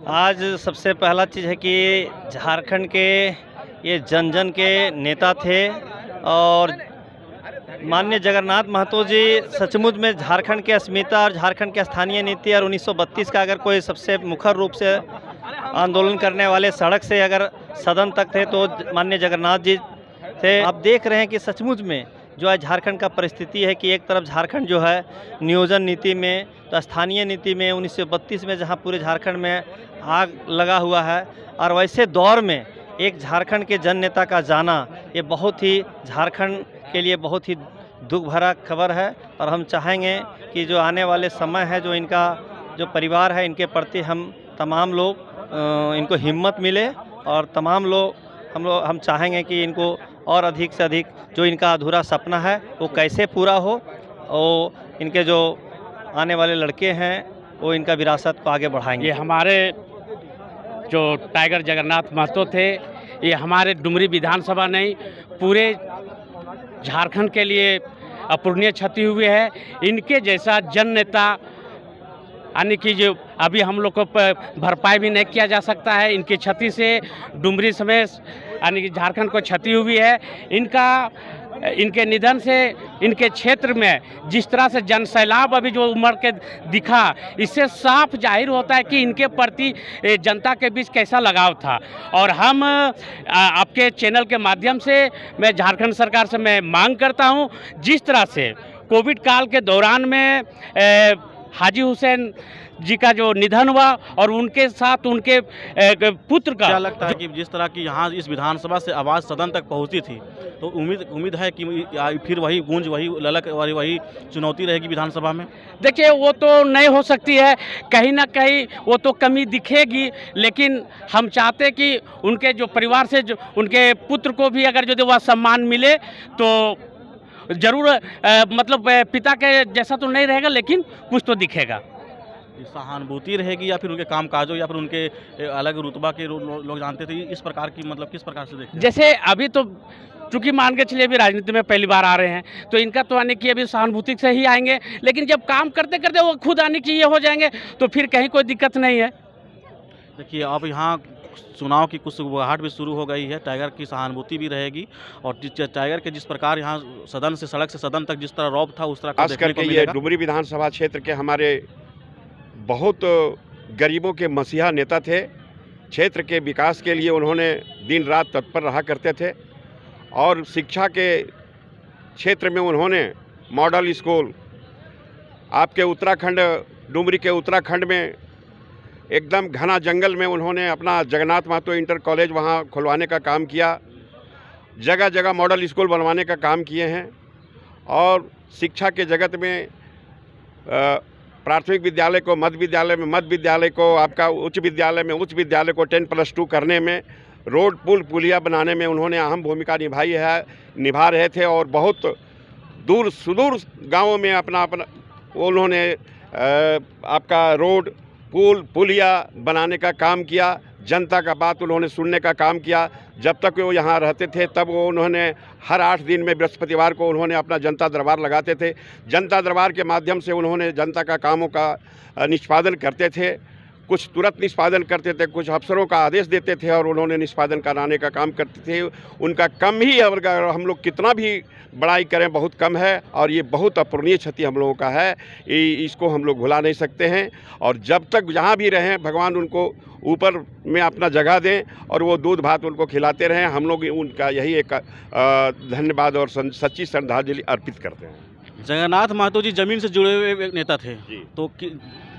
आज सबसे पहला चीज़ है कि झारखंड के ये जन जन के नेता थे और माननीय जगन्नाथ महतो जी सचमुच में झारखंड की अस्मिता और झारखंड की स्थानीय नीति और 1932 का अगर कोई सबसे मुखर रूप से आंदोलन करने वाले सड़क से अगर सदन तक थे तो माननीय जगन्नाथ जी थे। आप देख रहे हैं कि सचमुच में जो आज झारखंड का परिस्थिति है कि एक तरफ झारखंड जो है नियोजन नीति में तो स्थानीय नीति में 1932 में जहां पूरे झारखंड में आग लगा हुआ है और वैसे दौर में एक झारखंड के जन नेता का जाना ये बहुत ही झारखंड के लिए बहुत ही दुख भरा खबर है। और हम चाहेंगे कि जो आने वाले समय है जो इनका जो परिवार है इनके प्रति हम तमाम लोग इनको हिम्मत मिले और तमाम लोग हम चाहेंगे कि इनको और अधिक से अधिक जो इनका अधूरा सपना है वो कैसे पूरा हो और इनके जो आने वाले लड़के हैं वो इनका विरासत को आगे बढ़ाएंगे। ये हमारे जो टाइगर जगन्नाथ महतो थे ये हमारे डुमरी विधानसभा नहीं पूरे झारखंड के लिए अपूरणीय क्षति हुई है। इनके जैसा जन नेता यानी कि जो अभी हम लोग को भरपाई भी नहीं किया जा सकता है। इनकी क्षति से डुमरी समेत यानी कि झारखंड को क्षति हुई है। इनके निधन से इनके क्षेत्र में जिस तरह से जन सैलाब अभी जो उमड़ के दिखा इससे साफ जाहिर होता है कि इनके प्रति जनता के बीच कैसा लगाव था। और हम आपके चैनल के माध्यम से मैं झारखंड सरकार से मैं मांग करता हूं जिस तरह से कोविड काल के दौरान में हाजी हुसैन जी का जो निधन हुआ और उनके साथ उनके पुत्र का क्या लगता है कि जिस तरह की यहाँ इस विधानसभा से आवाज़ सदन तक पहुँची थी तो उम्मीद है कि फिर वही गूंज वही ललक वही चुनौती रहेगी विधानसभा में। देखिए वो तो नहीं हो सकती है, कहीं ना कहीं वो तो कमी दिखेगी, लेकिन हम चाहते कि उनके जो परिवार से जो उनके पुत्र को भी अगर जो वह सम्मान मिले तो जरूर मतलब पिता के जैसा तो नहीं रहेगा लेकिन कुछ तो दिखेगा। सहानुभूति रहेगी या फिर उनके कामकाजों या फिर उनके अलग रुतबा के लोग जानते थे इस प्रकार की मतलब किस प्रकार से देखते? जैसे अभी तो चूंकि मान के चलिए अभी राजनीति में पहली बार आ रहे हैं तो इनका तो आने की अभी सहानुभूति से ही आएंगे, लेकिन जब काम करते करते वो खुद आने की ये हो जाएंगे तो फिर कहीं कोई दिक्कत नहीं है। देखिए अब यहाँ चुनाव की कुछ सुगबुगाहट भी शुरू हो गई है, टाइगर की सहानुभूति भी रहेगी और टाइगर के जिस प्रकार यहाँ सदन से सड़क से सदन तक जिस तरह रौब था उस तरह का देखने को मिलेगा। ये डुमरी विधानसभा क्षेत्र के हमारे बहुत गरीबों के मसीहा नेता थे। क्षेत्र के विकास के लिए उन्होंने दिन रात तत्पर रहा करते थे और शिक्षा के क्षेत्र में उन्होंने मॉडल स्कूल आपके उत्तराखंड डुमरी के उत्तराखंड में एकदम घना जंगल में उन्होंने अपना जगन्नाथ महतो इंटर कॉलेज वहाँ खुलवाने का काम किया, जगह जगह मॉडल स्कूल बनवाने का काम किए हैं और शिक्षा के जगत में प्राथमिक विद्यालय को मध्य विद्यालय में मध्य विद्यालय को आपका उच्च विद्यालय में उच्च विद्यालय को 10+2 करने में रोड पुल पुलिया बनाने में उन्होंने अहम भूमिका निभा रहे थे और बहुत दूर सुदूर गांवों में अपना उन्होंने आपका रोड पुल पुलिया बनाने का काम किया। जनता का बात उन्होंने सुनने का काम किया। जब तक वो यहाँ रहते थे तब वो उन्होंने हर 8 दिन में बृहस्पतिवार को उन्होंने अपना जनता दरबार लगाते थे। जनता दरबार के माध्यम से उन्होंने जनता का कामों का निष्पादन करते थे, कुछ तुरंत निष्पादन करते थे, कुछ अफसरों का आदेश देते थे और उन्होंने निष्पादन कराने का काम करते थे। उनका कम ही अगर हम लोग कितना भी बड़ाई करें बहुत कम है और ये बहुत अपूरणीय क्षति हम लोगों का है, इसको हम लोग भुला नहीं सकते हैं। और जब तक जहाँ भी रहें भगवान उनको ऊपर में अपना जगह दें और वो दूध भात उनको खिलाते रहें। हम लोग उनका यही एक धन्यवाद और सच्ची श्रद्धांजलि अर्पित करते हैं। जगन्नाथ महतो जी जमीन से जुड़े हुए एक नेता थे तो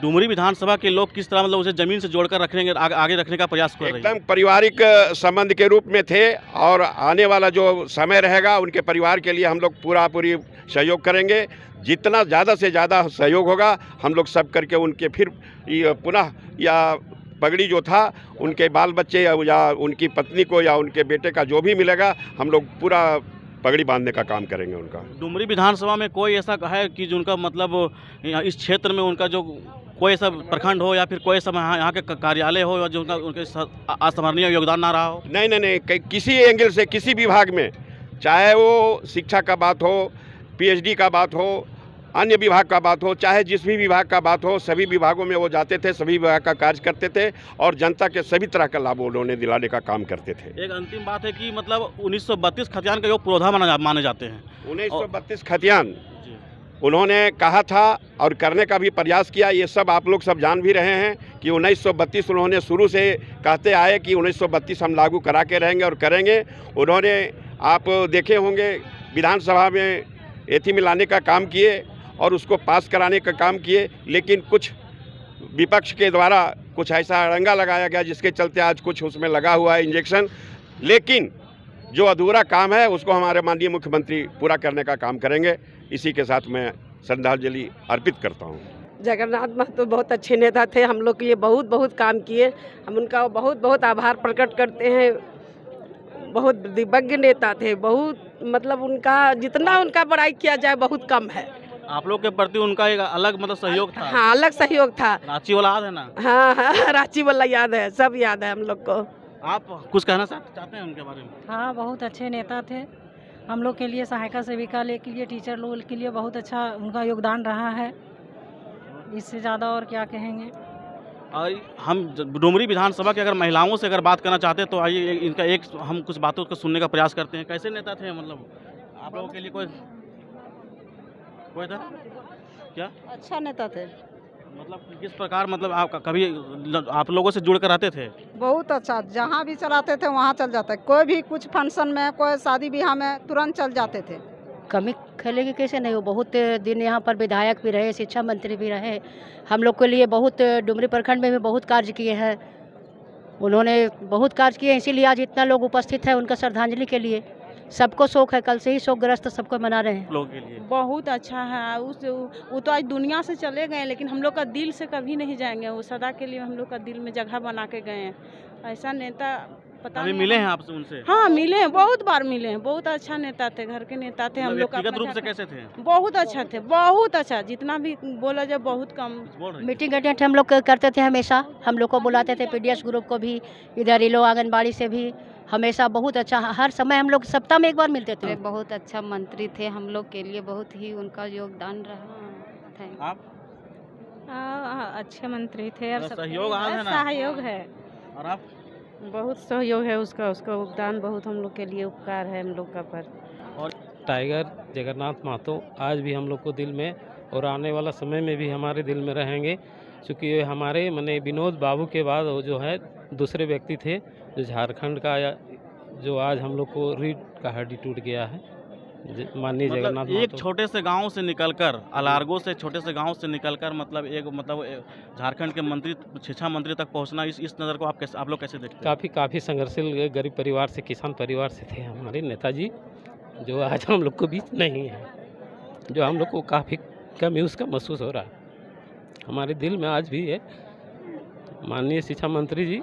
डुमरी विधानसभा के लोग किस तरह मतलब उसे जमीन से जोड़कर रखने आगे रखने का प्रयास कर रहे हैं? एकदम पारिवारिक संबंध के रूप में थे और आने वाला जो समय रहेगा उनके परिवार के लिए हम लोग पूरी सहयोग करेंगे। जितना ज़्यादा से ज़्यादा सहयोग होगा हम लोग सब करके उनके फिर पुनः या पगड़ी जो था उनके बाल बच्चे या उनकी पत्नी को या उनके बेटे का जो भी मिलेगा हम लोग पूरा पगड़ी बांधने का काम करेंगे उनका। डुमरी विधानसभा में कोई ऐसा है कि जिनका मतलब इस क्षेत्र में उनका जो कोई ऐसा प्रखंड हो या फिर कोई ऐसा यहाँ के कार्यालय हो जो उनके असमरणीय योगदान ना रहा हो? नहीं, किसी एंगल से किसी विभाग में, चाहे वो शिक्षा का बात हो, पीएचडी का बात हो, अन्य विभाग का बात हो, चाहे जिस भी विभाग का बात हो, सभी विभागों में वो जाते थे, सभी विभाग का कार्य करते थे और जनता के सभी तरह का लाभ उन्होंने दिलाने का काम करते थे। एक अंतिम बात है कि मतलब 1932 खतियान का जो पुरोधा माने जाते हैं। 1932 खतियान उन्होंने कहा था और करने का भी प्रयास किया। ये सब आप लोग सब जान भी रहे हैं कि 1932 उन्होंने शुरू से कहते आए कि 1932 हम लागू करा के रहेंगे और करेंगे। उन्होंने आप देखे होंगे विधानसभा में एथी में लाने का काम किए और उसको पास कराने का काम किए, लेकिन कुछ विपक्ष के द्वारा कुछ ऐसा अड़ंगा लगाया गया जिसके चलते आज कुछ उसमें लगा हुआ है इंजेक्शन। लेकिन जो अधूरा काम है उसको हमारे माननीय मुख्यमंत्री पूरा करने का काम करेंगे। इसी के साथ मैं श्रद्धांजलि अर्पित करता हूँ। जगन्नाथ महतो बहुत अच्छे नेता थे, हम लोग के लिए बहुत बहुत काम किए। हम उनका बहुत बहुत आभार प्रकट करते हैं। बहुत दिव्य नेता थे, बहुत मतलब उनका जितना उनका बड़ाई किया जाए बहुत कम है। आप लोग के प्रति उनका एक अलग मतलब सहयोग था। हाँ, अलग सहयोग था। रांची वाला याद है ना? हाँ हाँ, रांची वाला याद है, सब याद है हम लोग को। आप कुछ कहना चाहते हैं उनके बारे में? हाँ, बहुत अच्छे नेता थे। हम लोग के लिए सहायिका सेविका के लिए टीचर लोग के लिए बहुत अच्छा उनका योगदान रहा है। इससे ज़्यादा और क्या कहेंगे। और हम डुमरी विधानसभा की अगर महिलाओं से अगर बात करना चाहते हैं तो आइए इनका एक हम कुछ बातों को सुनने का प्रयास करते हैं। कैसे नेता थे मतलब आप लोगों के लिए? कोई था क्या? अच्छा नेता थे। मतलब किस प्रकार, मतलब आप कभी आप लोगों से जुड़ कर रहते थे? बहुत अच्छा, जहाँ भी चलाते थे वहाँ चल जाते। कोई भी कुछ फंक्शन में, कोई शादी ब्याह में तुरंत चल जाते थे। कमी खेलेगी कैसे नहीं हो। बहुत दिन यहाँ पर विधायक भी रहे, शिक्षा मंत्री भी रहे। हम लोग के लिए बहुत डुमरी प्रखंड में भी बहुत कार्य किए हैं। उन्होंने बहुत कार्य किए, इसीलिए आज इतना लोग उपस्थित है उनका श्रद्धांजलि के लिए। सबको शोक है, कल से ही शोकग्रस्त सबको मना रहे हैं। लोगों के लिए बहुत अच्छा है। वो तो आज दुनिया से चले गए, लेकिन हम लोग का दिल से कभी नहीं जाएंगे। वो सदा के लिए हम लोग का दिल में जगह बना के गए हैं। ऐसा नेता पता नहीं मिले हैं आपसे उनसे? हाँ, मिले हैं, बहुत बार मिले हैं। बहुत अच्छा नेता थे, घर के नेता थे। हम लोग व्यक्तिगत रूप से कैसे थे? बहुत अच्छा थे, बहुत अच्छा। जितना भी बोला जाए बहुत कम। मीटिंग अटेंड हम लोग करते थे हमेशा। हम लोग को बुलाते थे, पीडीएस ग्रुप को भी, इधर इलो आंगनबाड़ी से भी। हमेशा बहुत अच्छा, हर समय हम लोग सप्ताह में एक बार मिलते थे। बहुत अच्छा मंत्री थे, हम लोग के लिए बहुत ही उनका योगदान रहा। आप अच्छे मंत्री थे। और सहयोग है ना? सहयोग है। और आप? बहुत सहयोग है उसका योगदान बहुत हम लोग के लिए उपकार है हम लोग का। पर और टाइगर जगन्नाथ महतो आज भी हम लोग को दिल में और आने वाला समय में भी हमारे दिल में रहेंगे, क्योंकि हमारे माने विनोद बाबू के बाद वो जो है दूसरे व्यक्ति थे जो झारखंड का, जो आज हम लोग को रीढ़ का हड्डी टूट गया है, माननीय जगन्नाथ मतलब एक छोटे से गांव से निकलकर, अलारगो से छोटे से गांव से निकलकर मतलब झारखंड के मंत्री, शिक्षा मंत्री तक पहुंचना, इस नज़र को आप लोग कैसे देखते हैं? काफ़ी संघर्षशील गरीब परिवार से, किसान परिवार से थे हमारे नेताजी, जो आज हम लोग को बीच नहीं है, जो हम लोग को काफ़ी कमी उसका महसूस हो रहा है। हमारे दिल में आज भी है। माननीय शिक्षा मंत्री जी,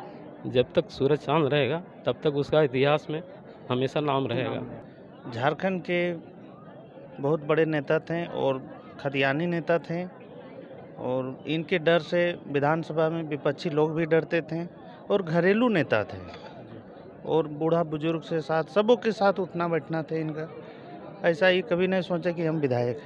जब तक सूरज चांद रहेगा तब तक उसका इतिहास में हमेशा नाम रहेगा। झारखंड के बहुत बड़े नेता थे और खतियानी नेता थे, और इनके डर से विधानसभा में विपक्षी लोग भी डरते थे, और घरेलू नेता थे, और बूढ़ा बुजुर्ग से साथ सबों के साथ उठना बैठना थे इनका। ऐसा ही कभी नहीं सोचा कि हम विधायक हैं।